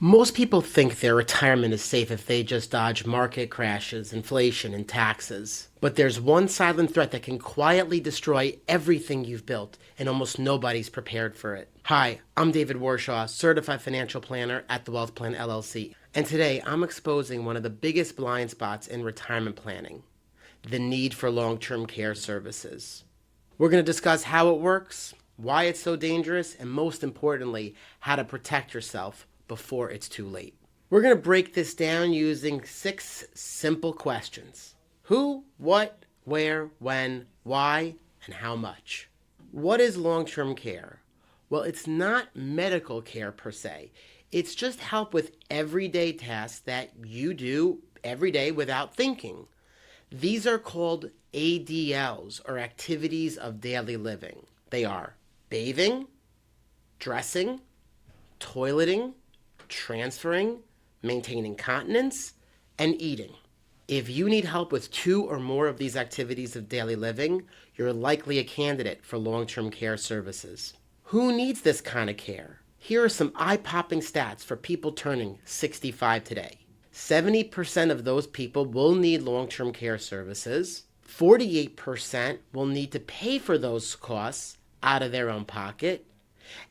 Most people think their retirement is safe if they just dodge market crashes, inflation, and taxes. But there's one silent threat that can quietly destroy everything you've built, and almost nobody's prepared for it. Hi, I'm David Warshaw, Certified Financial Planner at the WealthPlan LLC. And today I'm exposing one of the biggest blind spots in retirement planning, the need for long-term care services. We're going to discuss how it works, why it's so dangerous, and most importantly, how to protect yourself before it's too late. We're going to break this down using 6 simple questions. Who, what, where, when, why, and how much. What is long-term care? Well, it's not medical care per se. It's just help with everyday tasks that you do every day without thinking. These are called ADLs, or activities of daily living. They are bathing, dressing, toileting, transferring, maintaining continence, and eating. If you need help with 2 or more of these activities of daily living, you're likely a candidate for long-term care services. Who needs this kind of care? Here are some eye-popping stats for people turning 65 today. 70% of those people will need long-term care services. 48% will need to pay for those costs out of their own pocket.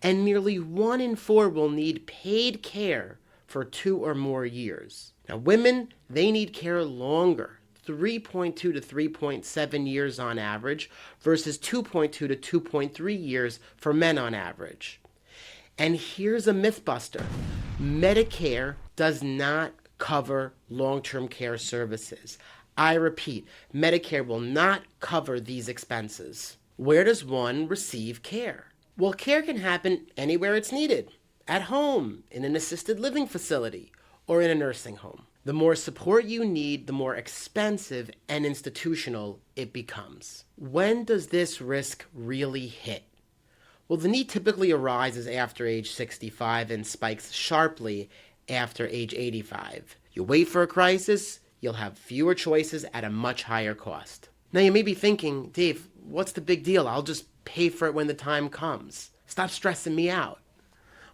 And nearly 1 in 4 will need paid care for 2 or more years. Now, women, they need care longer, 3.2 to 3.7 years on average versus 2.2 to 2.3 years for men on average. And here's a myth buster. Medicare does not cover long-term care services. I repeat, Medicare will not cover these expenses. Where does one receive care? Well, care can happen anywhere it's needed. At home, in an assisted living facility, or in a nursing home. The more support you need, the more expensive and institutional it becomes. When does this risk really hit? Well, the need typically arises after age 65 and spikes sharply after age 85. You wait for a crisis, you'll have fewer choices at a much higher cost. Now you may be thinking, Dave, what's the big deal? I'll just pay for it when the time comes. Stop stressing me out.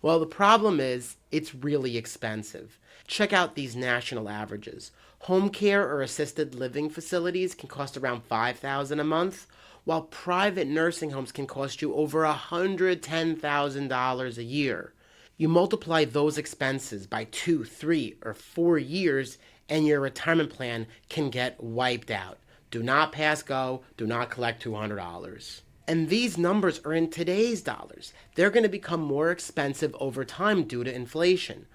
Well, the problem is it's really expensive. Check out these national averages. Home care or assisted living facilities can cost around $5,000 a month, while private nursing homes can cost you over $110,000 a year. You multiply those expenses by 2, 3, or 4 years, and your retirement plan can get wiped out. Do not pass go. Do not collect $200. And these numbers are in today's dollars. They're going to become more expensive over time due to inflation.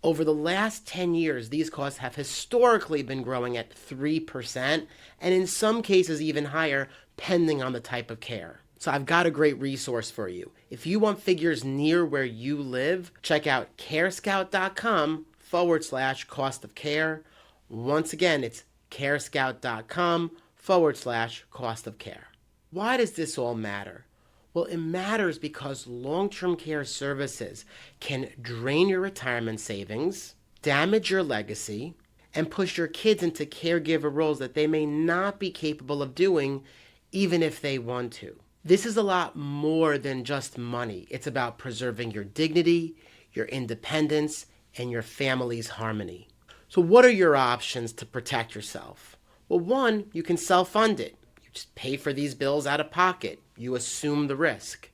Over the last 10 years, these costs have historically been growing at 3%, and in some cases even higher, depending on the type of care. So I've got a great resource for you. If you want figures near where you live, check out carescout.com/cost of care. Once again, it's carescout.com/cost of care. Why does this all matter? Well, it matters because long-term care services can drain your retirement savings, damage your legacy, and push your kids into caregiver roles that they may not be capable of doing even if they want to. This is a lot more than just money. It's about preserving your dignity, your independence, and your family's harmony. So what are your options to protect yourself? Well, one, you can self-fund it. You just pay for these bills out of pocket. You assume the risk.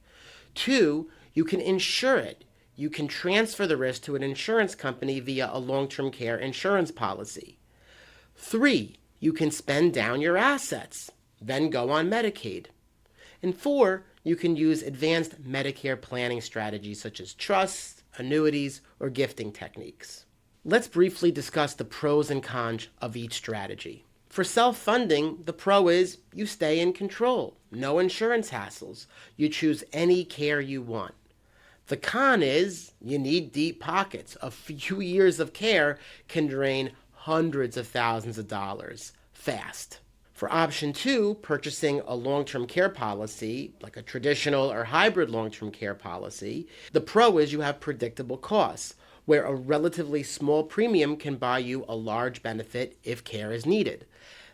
2, you can insure it. You can transfer the risk to an insurance company via a long-term care insurance policy. 3, you can spend down your assets, then go on Medicaid. And 4, you can use advanced Medicare planning strategies such as trusts, annuities, or gifting techniques. Let's briefly discuss the pros and cons of each strategy. For self-funding, the pro is you stay in control. No insurance hassles. You choose any care you want. The con is you need deep pockets. A few years of care can drain hundreds of thousands of dollars fast. For option 2, purchasing a long-term care policy, like a traditional or hybrid long-term care policy, the pro is you have predictable costs, where a relatively small premium can buy you a large benefit if care is needed.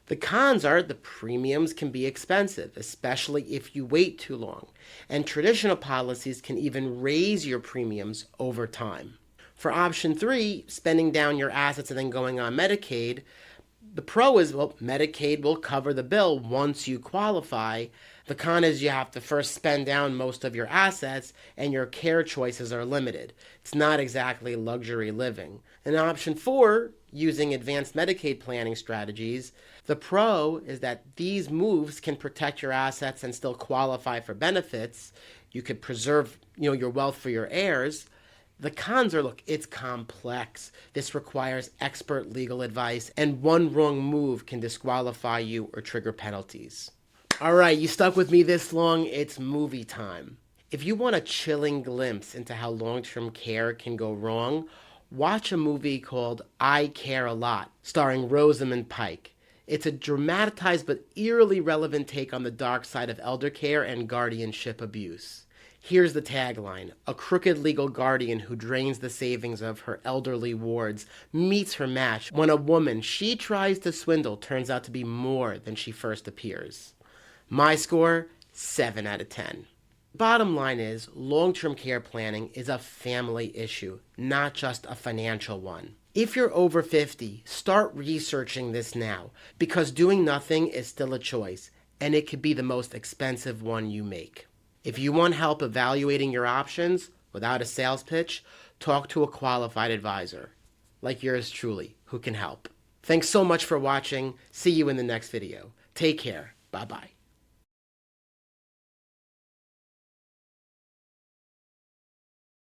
The cons are the premiums can be expensive, especially if you wait too long, and traditional policies can even raise your premiums over time. For option 3, spending down your assets and then going on Medicaid, the pro is, well, Medicaid will cover the bill once you qualify. The con is you have to first spend down most of your assets and your care choices are limited. It's not exactly luxury living. And option 4, using advanced Medicaid planning strategies, the pro is that these moves can protect your assets and still qualify for benefits. You could preserve, your wealth for your heirs. The cons are, look, it's complex. This requires expert legal advice, and one wrong move can disqualify you or trigger penalties. All right, you stuck with me this long, it's movie time. If you want a chilling glimpse into how long-term care can go wrong, watch a movie called I Care a Lot, starring Rosamund Pike. It's a dramatized but eerily relevant take on the dark side of elder care and guardianship abuse. Here's the tagline. A crooked legal guardian who drains the savings of her elderly wards meets her match when a woman she tries to swindle turns out to be more than she first appears. My score, 7 out of 10. Bottom line is, long-term care planning is a family issue, not just a financial one. If you're over 50, start researching this now, because doing nothing is still a choice, and it could be the most expensive one you make. If you want help evaluating your options without a sales pitch, talk to a qualified advisor, like yours truly, who can help. Thanks so much for watching. See you in the next video. Take care. Bye-bye.